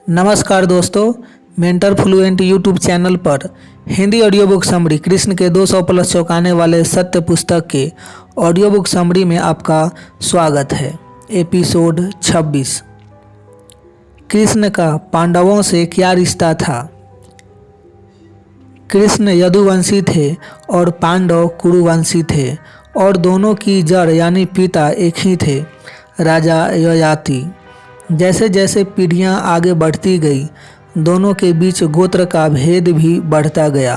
नमस्कार दोस्तों, mentor fluent YouTube channel पर Hindi audio book summary Krishna के 200 प्लस चौंकाने वाले सत्य पुस्तक के ऑडियो बुक समरी में आपका स्वागत है। एपिसोड 26। कृष्ण का पांडवों से क्या रिश्ता था। कृष्ण यदुवंशी थे और पांडव कुरुवंशी थे और दोनों की जड़ यानी पिता एक ही थे, राजा ययाति। जैसे जैसे पीढ़ियां आगे बढ़ती गई, दोनों के बीच गोत्र का भेद भी बढ़ता गया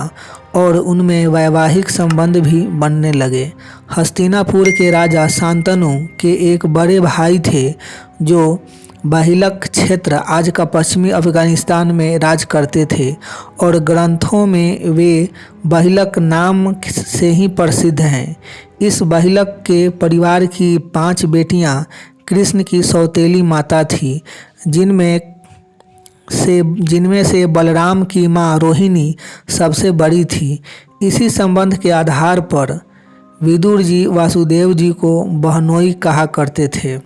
और उनमें वैवाहिक संबंध भी बनने लगे। हस्तिनापुर के राजा शांतनु के एक बड़े भाई थे जो बाहिलक क्षेत्र, आज का पश्चिमी अफगानिस्तान में राज करते थे और ग्रंथों में वे बाहिलक नाम से ही प्रसिद्ध हैं। इस बाहिलक के परिवार की 5 बेटियां कृष्ण की सौतेली माता थी, जिनमें से बलराम की मां रोहिणी सबसे बड़ी थी। इसी संबंध के आधार पर विदुर जी वासुदेव जी को बहनोई कहा करते थे।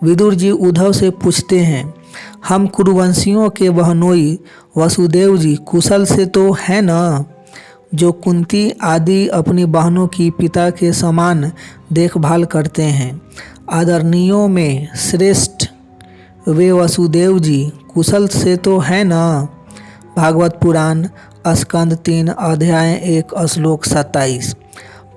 विदुर जी उद्धव से पूछते हैं, हम कुरुवंशियों के बहनोई वसुदेव जी कुशल से तो है न, जो कुंती आदि अपनी बहनों की पिता के समान देखभाल करते हैं। आदरणीयों में श्रेष्ठ वे वसुदेव जी कुशल से तो है न। भागवत पुराण स्कंद 3 अध्याय 1 श्लोक 27।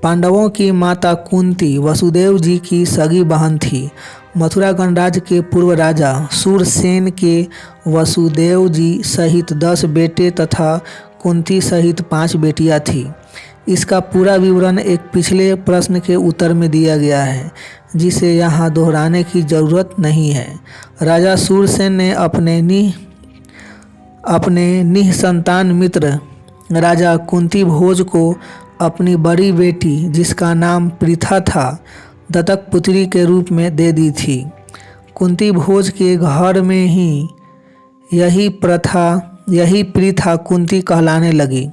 पांडवों की माता कुंती वसुदेव जी की सगी बहन थी। मथुरा गणराज्य के पूर्व राजा सूरसेन के वसुदेव जी सहित 10 बेटे तथा कुंती सहित 5 बेटियां थीं। इसका पूरा विवरण एक पिछले प्रश्न के उत्तर में दिया गया है, जिसे यहाँ दोहराने की जरूरत नहीं है। राजा सूरसेन ने अपने निःसंतान मित्र राजा कुंती भोज को अपनी बड़ी बेटी, जिसका नाम पृथा था, दत्तक पुत्री के रूप में दे दी थी। कुंती भोज के घर में ही यही पृथा कुंती कहलाने लगी।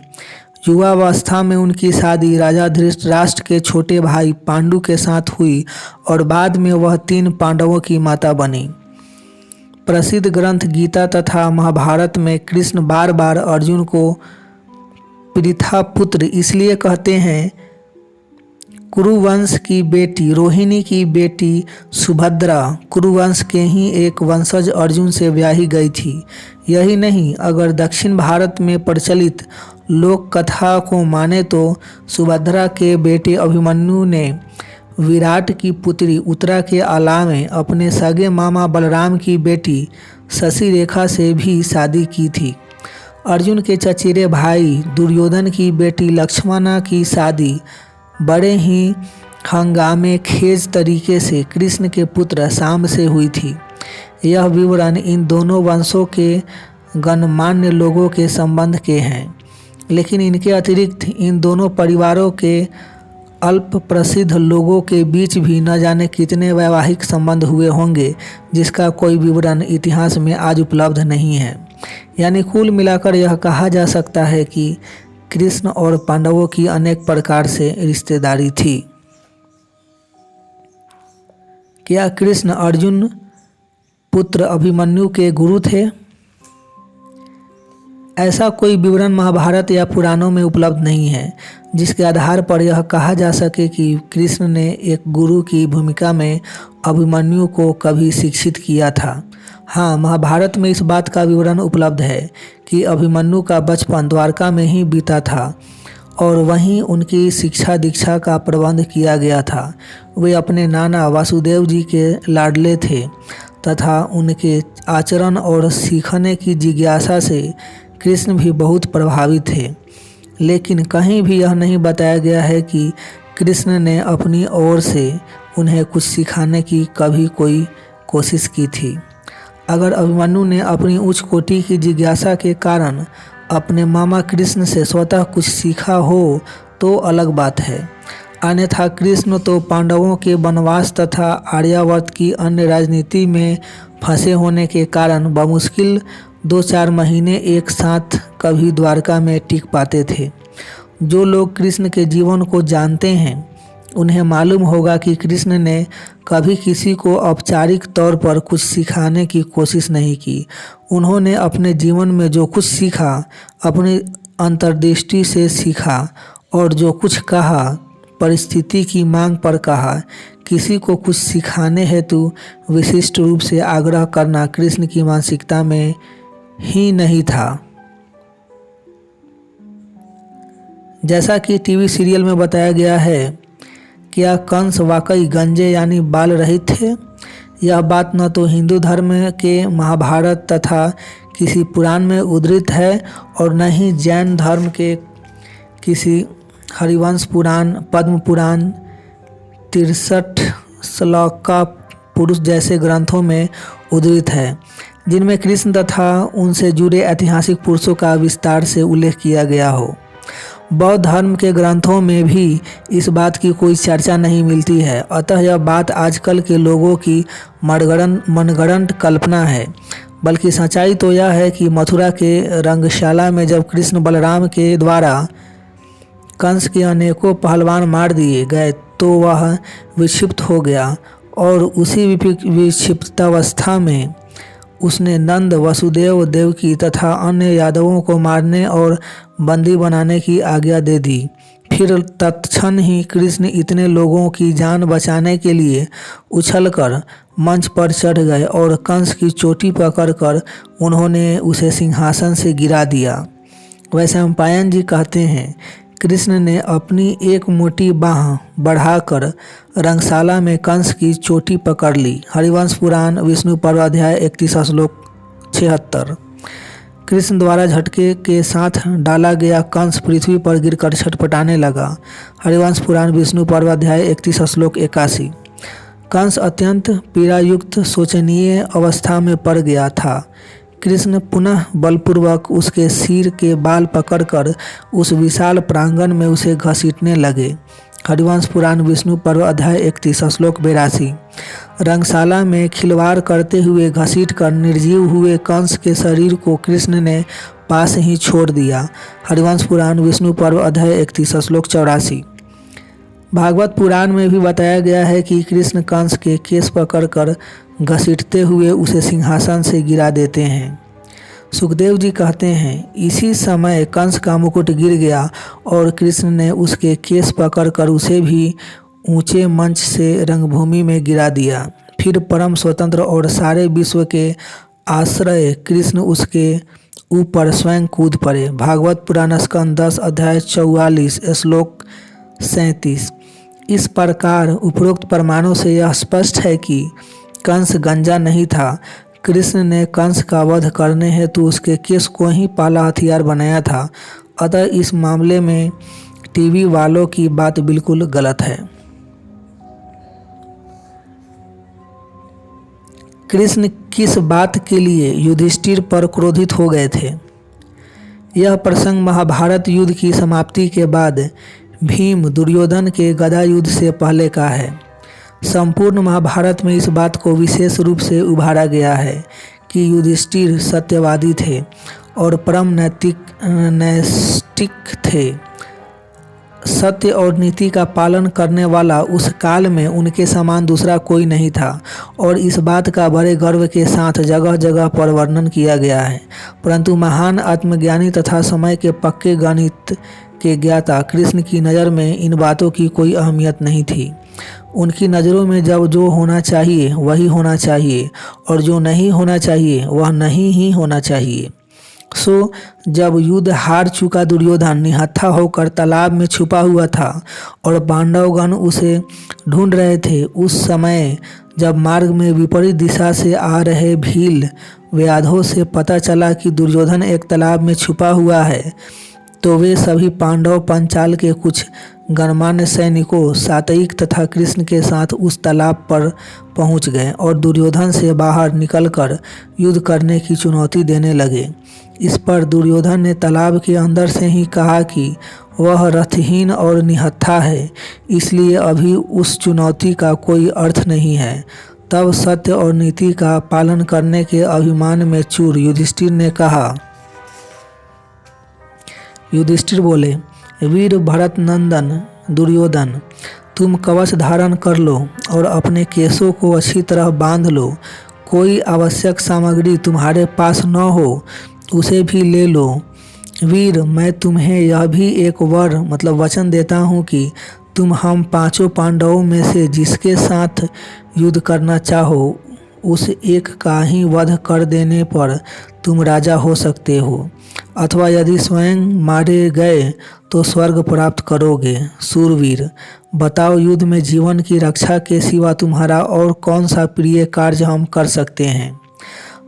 युवावस्था में उनकी शादी राजा धृतराष्ट्र के छोटे भाई पांडु के साथ हुई और बाद में वह 3 पांडवों की माता बनी। प्रसिद्ध ग्रंथ गीता तथा महाभारत में कृष्ण बार बार अर्जुन को पृथा पुत्र इसलिए कहते हैं। कुरुवंश की बेटी रोहिणी की बेटी सुभद्रा कुरुवंश के ही एक वंशज अर्जुन से ब्याही गई थी। यही नहीं, अगर दक्षिण भारत में प्रचलित लोक कथा को माने तो सुभद्रा के बेटे अभिमन्यु ने विराट की पुत्री उत्तरा के अलावे अपने सगे मामा बलराम की बेटी शशि रेखा से भी शादी की थी। अर्जुन के चचेरे भाई दुर्योधन की बेटी लक्ष्मणा की शादी बड़े ही हंगामे खेज तरीके से कृष्ण के पुत्र शाम से हुई थी। यह विवरण इन दोनों वंशों के गणमान्य लोगों के संबंध के हैं, लेकिन इनके अतिरिक्त इन दोनों परिवारों के अल्प प्रसिद्ध लोगों के बीच भी न जाने कितने वैवाहिक संबंध हुए होंगे, जिसका कोई विवरण इतिहास में आज उपलब्ध नहीं है। यानी कुल मिलाकर यह कहा जा सकता है कि कृष्ण और पांडवों की अनेक प्रकार से रिश्तेदारी थी। क्या कृष्ण अर्जुन पुत्र अभिमन्यु के गुरु थे? ऐसा कोई विवरण महाभारत या पुराणों में उपलब्ध नहीं है जिसके आधार पर यह कहा जा सके कि कृष्ण ने एक गुरु की भूमिका में अभिमन्यु को कभी शिक्षित किया था। हाँ, महाभारत में इस बात का विवरण उपलब्ध है कि अभिमन्यु का बचपन द्वारका में ही बीता था और वहीं उनकी शिक्षा दीक्षा का प्रबंध किया गया था। वे अपने नाना वासुदेव जी के लाडले थे तथा उनके आचरण और सीखने की जिज्ञासा से कृष्ण भी बहुत प्रभावित थे, लेकिन कहीं भी यह नहीं बताया गया है कि कृष्ण ने अपनी ओर से उन्हें कुछ सिखाने की कभी कोई कोशिश की थी। अगर अभिमन्यु ने अपनी उच्च कोटि की जिज्ञासा के कारण अपने मामा कृष्ण से स्वतः कुछ सीखा हो तो अलग बात है, अन्यथा कृष्ण तो पांडवों के वनवास तथा आर्यावर्त की अन्य राजनीति में फंसे होने के कारण बमुश्किल 2-4 महीने एक साथ कभी द्वारका में टिक पाते थे। जो लोग कृष्ण के जीवन को जानते हैं उन्हें मालूम होगा कि कृष्ण ने कभी किसी को औपचारिक तौर पर कुछ सिखाने की कोशिश नहीं की। उन्होंने अपने जीवन में जो कुछ सीखा अपनी अंतर्दृष्टि से सीखा, और जो कुछ कहा परिस्थिति की मांग पर कहा। किसी को कुछ सिखाने हेतु विशिष्ट रूप से आग्रह करना कृष्ण की मानसिकता में ही नहीं था। जैसा कि टीवी सीरियल में बताया गया है, क्या कंस वाकई गंजे यानी बाल रहित थे? यह बात न तो हिंदू धर्म के महाभारत तथा किसी पुराण में उद्धृत है और न ही जैन धर्म के किसी हरिवंश पुराण, पद्म पुराण, 63 श्लोका पुरुष जैसे ग्रंथों में उद्धृत है, जिनमें कृष्ण तथा उनसे जुड़े ऐतिहासिक पुरुषों का विस्तार से उल्लेख किया गया हो। बौद्ध धर्म के ग्रंथों में भी इस बात की कोई चर्चा नहीं मिलती है। अतः यह बात आजकल के लोगों की मनगढ़ंत कल्पना है। बल्कि सच्चाई तो यह है कि मथुरा के रंगशाला में जब कृष्ण बलराम के द्वारा कंस के अनेकों पहलवान मार दिए गए तो वह विक्षिप्त हो गया, और उसी विक्षिप्तावस्था में उसने नंद, वसुदेव, देवकी तथा अन्य यादवों को मारने और बंदी बनाने की आज्ञा दे दी। फिर तत्क्षण ही कृष्ण इतने लोगों की जान बचाने के लिए उछलकर मंच पर चढ़ गए और कंस की चोटी पकड़कर उन्होंने उसे सिंहासन से गिरा दिया। वैशंपायन जी कहते हैं, कृष्ण ने अपनी एक मोटी बाँह बढ़ाकर रंगशाला में कंस की चोटी पकड़ ली। हरिवंश पुराण विष्णु पर्व अध्याय 31 श्लोक 76। कृष्ण द्वारा झटके के साथ डाला गया कंस पृथ्वी पर गिरकर छटपटाने लगा। हरिवंश पुराण विष्णु पर्व अध्याय 31 श्लोक 81। कंस अत्यंत पीड़ायुक्त शोचनीय अवस्था में पड़ गया था। कृष्ण पुनः बलपूर्वक उसके सिर के बाल पकड़कर उस विशाल प्रांगण में उसे घसीटने लगे। हरिवंश पुराण विष्णु पर्व अध्याय 31 श्लोक 82। रंगशाला में खिलवाड़ करते हुए घसीटकर निर्जीव हुए कंस के शरीर को कृष्ण ने पास ही छोड़ दिया। हरिवंश पुराण विष्णु पर्व अध्याय 31 श्लोक 84। भागवत पुराण में भी बताया गया है कि कृष्ण कंस के केस पकड़कर घसीटते हुए उसे सिंहासन से गिरा देते हैं। सुखदेव जी कहते हैं, इसी समय कंस का मुकुट गिर गया और कृष्ण ने उसके केस पकड़कर उसे भी ऊंचे मंच से रंगभूमि में गिरा दिया। फिर परम स्वतंत्र और सारे विश्व के आश्रय कृष्ण उसके ऊपर स्वयं कूद पड़े। भागवत पुराण स्कंद 10 अध्याय 44 श्लोक 37। इस प्रकार उपरोक्त प्रमाणों से यह स्पष्ट है कि कंस गंजा नहीं था। कृष्ण ने कंस का वध करने हेतु उसके केस को ही पाला हथियार बनाया था। अतः इस मामले में टीवी वालों की बात बिल्कुल गलत है। कृष्ण किस बात के लिए युधिष्ठिर पर क्रोधित हो गए थे? यह प्रसंग महाभारत युद्ध की समाप्ति के बाद भीम दुर्योधन के गदा युद्ध से पहले का है। संपूर्ण महाभारत में इस बात को विशेष रूप से उभारा गया है कि युधिष्ठिर सत्यवादी थे और परम नैष्ठिक थे। सत्य और नीति का पालन करने वाला उस काल में उनके समान दूसरा कोई नहीं था, और इस बात का बड़े गर्व के साथ जगह जगह पर वर्णन किया गया है। परंतु महान आत्मज्ञानी तथा समय के पक्के गणित के ज्ञाता कृष्ण की नज़र में इन बातों की कोई अहमियत नहीं थी। उनकी नज़रों में जब जो होना चाहिए वही होना चाहिए, और जो नहीं होना चाहिए वह नहीं ही होना चाहिए। सो जब युद्ध हार चुका दुर्योधन निहत्था होकर तालाब में छुपा हुआ था और पांडवगण उसे ढूंढ रहे थे, उस समय जब मार्ग में विपरीत दिशा से आ रहे भील व्याधों से पता चला कि दुर्योधन एक तालाब में छुपा हुआ है, तो वे सभी पांडव पंचाल के कुछ गणमान्य सैनिकों सात्विक तथा कृष्ण के साथ उस तालाब पर पहुंच गए और दुर्योधन से बाहर निकलकर युद्ध करने की चुनौती देने लगे। इस पर दुर्योधन ने तालाब के अंदर से ही कहा कि वह रथहीन और निहत्था है, इसलिए अभी उस चुनौती का कोई अर्थ नहीं है। तब सत्य और नीति का पालन करने के अभिमान में चूर युधिष्ठिर ने कहा, युधिष्ठिर बोले, वीर भरत नंदन दुर्योधन, तुम कवच धारण कर लो और अपने केशों को अच्छी तरह बांध लो। कोई आवश्यक सामग्री तुम्हारे पास न हो उसे भी ले लो। वीर, मैं तुम्हें यह भी एक वचन देता हूँ कि तुम हम पांचों पांडवों में से जिसके साथ युद्ध करना चाहो उस एक का ही वध कर देने पर तुम राजा हो सकते हो, अथवा यदि स्वयं मारे गए तो स्वर्ग प्राप्त करोगे। सूरवीर, बताओ, युद्ध में जीवन की रक्षा के सिवा तुम्हारा और कौन सा प्रिय कार्य हम कर सकते हैं।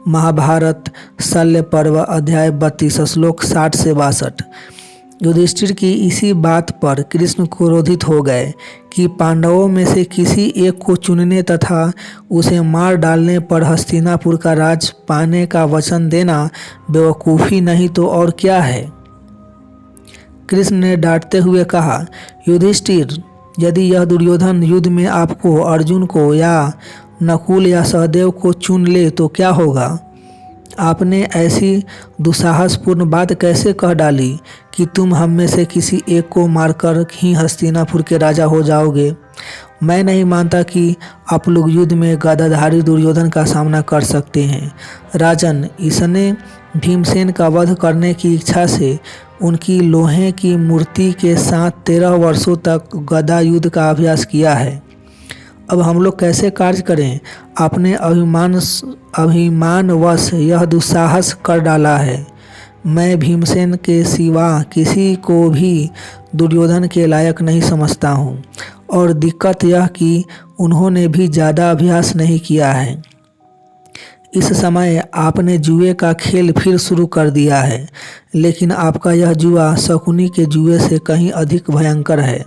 महाभारत शल्य पर्व अध्याय 32 श्लोक 60 से 62। युधिष्ठिर की इसी बात पर कृष्ण क्रोधित हो गए कि पांडवों में से किसी एक को चुनने तथा उसे मार डालने पर हस्तिनापुर का राज पाने का वचन देना बेवकूफ़ी नहीं तो और क्या है। कृष्ण ने डांटते हुए कहा, युधिष्ठिर, यदि यह दुर्योधन युद्ध में आपको, अर्जुन को या नकुल या सहदेव को चुन ले तो क्या होगा। आपने ऐसी दुस्साहसपूर्ण बात कैसे कह डाली कि तुम हम में से किसी एक को मारकर ही हस्तिनापुर के राजा हो जाओगे। मैं नहीं मानता कि आप लोग युद्ध में गदाधारी दुर्योधन का सामना कर सकते हैं। राजन, इसने भीमसेन का वध करने की इच्छा से उनकी लोहे की मूर्ति के साथ 13 वर्षों तक गदा युद्ध का अभ्यास किया है। अब हम लोग कैसे कार्य करें। आपने अभिमानवश यह दुस्साहस कर डाला है। मैं भीमसेन के सिवा किसी को भी दुर्योधन के लायक नहीं समझता हूँ, और दिक्कत यह कि उन्होंने भी ज़्यादा अभ्यास नहीं किया है। इस समय आपने जुए का खेल फिर शुरू कर दिया है, लेकिन आपका यह जुआ शकुनी के जुए से कहीं अधिक भयंकर है।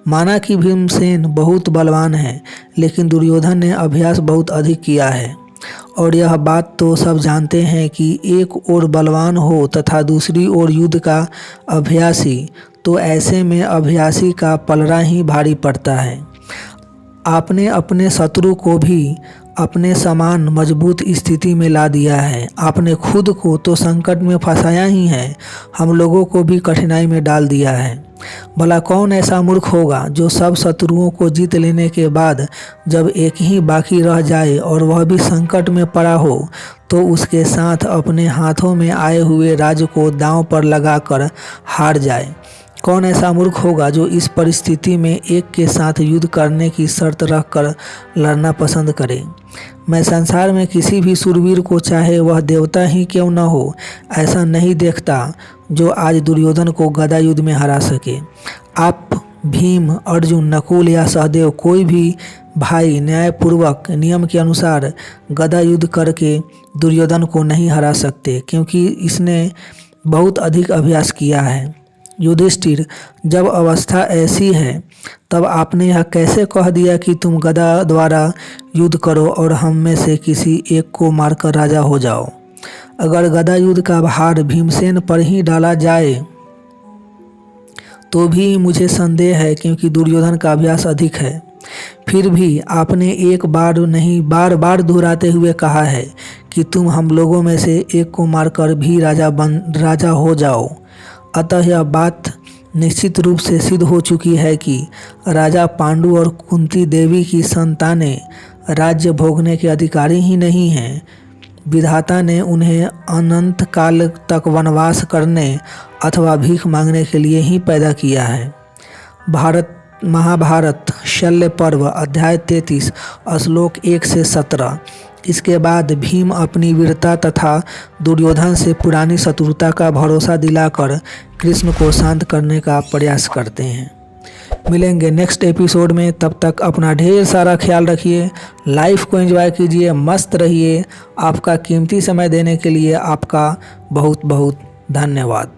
माना कि भीमसेन बहुत बलवान है, लेकिन दुर्योधन ने अभ्यास बहुत अधिक किया है, और यह बात तो सब जानते हैं कि एक ओर बलवान हो तथा दूसरी ओर युद्ध का अभ्यासी, तो ऐसे में अभ्यासी का पलड़ा ही भारी पड़ता है। आपने अपने शत्रु को भी अपने समान मजबूत स्थिति में ला दिया है। आपने खुद को तो संकट में फंसाया ही है, हम लोगों को भी कठिनाई में डाल दिया है। भला कौन ऐसा मूर्ख होगा जो सब शत्रुओं को जीत लेने के बाद जब एक ही बाकी रह जाए और वह भी संकट में पड़ा हो तो उसके साथ अपने हाथों में आए हुए राज्य को दांव पर लगाकर हार जाए। कौन ऐसा मूर्ख होगा जो इस परिस्थिति में एक के साथ युद्ध करने की शर्त रखकर लड़ना पसंद करे। मैं संसार में किसी भी शूरवीर को, चाहे वह देवता ही क्यों न हो, ऐसा नहीं देखता जो आज दुर्योधन को गदा युद्ध में हरा सके। आप भीम, अर्जुन, नकुल या सहदेव कोई भी भाई न्यायपूर्वक नियम के अनुसार गदा युद्ध करके दुर्योधन को नहीं हरा सकते, क्योंकि इसने बहुत अधिक अभ्यास किया है। युधिष्ठिर, जब अवस्था ऐसी है तब आपने यह कैसे कह दिया कि तुम गदा द्वारा युद्ध करो और हम में से किसी एक को मारकर राजा हो जाओ। अगर गदा युद्ध का भार भीमसेन पर ही डाला जाए तो भी मुझे संदेह है, क्योंकि दुर्योधन का अभ्यास अधिक है। फिर भी आपने एक बार नहीं बार बार दोहराते हुए कहा है कि तुम हम लोगों में से एक को मारकर भी राजा हो जाओ। अतः यह बात निश्चित रूप से सिद्ध हो चुकी है कि राजा पांडु और कुंती देवी की संतानें राज्य भोगने के अधिकारी ही नहीं हैं। विधाता ने उन्हें अनंत काल तक वनवास करने अथवा भीख मांगने के लिए ही पैदा किया है। महाभारत शल्य पर्व अध्याय 33 श्लोक 1 से 17। इसके बाद भीम अपनी वीरता तथा दुर्योधन से पुरानी शत्रुता का भरोसा दिलाकर कृष्ण को शांत करने का प्रयास करते हैं। मिलेंगे नेक्स्ट एपिसोड में, तब तक अपना ढेर सारा ख्याल रखिए, लाइफ को एंजॉय कीजिए, मस्त रहिए। आपका कीमती समय देने के लिए आपका बहुत बहुत धन्यवाद।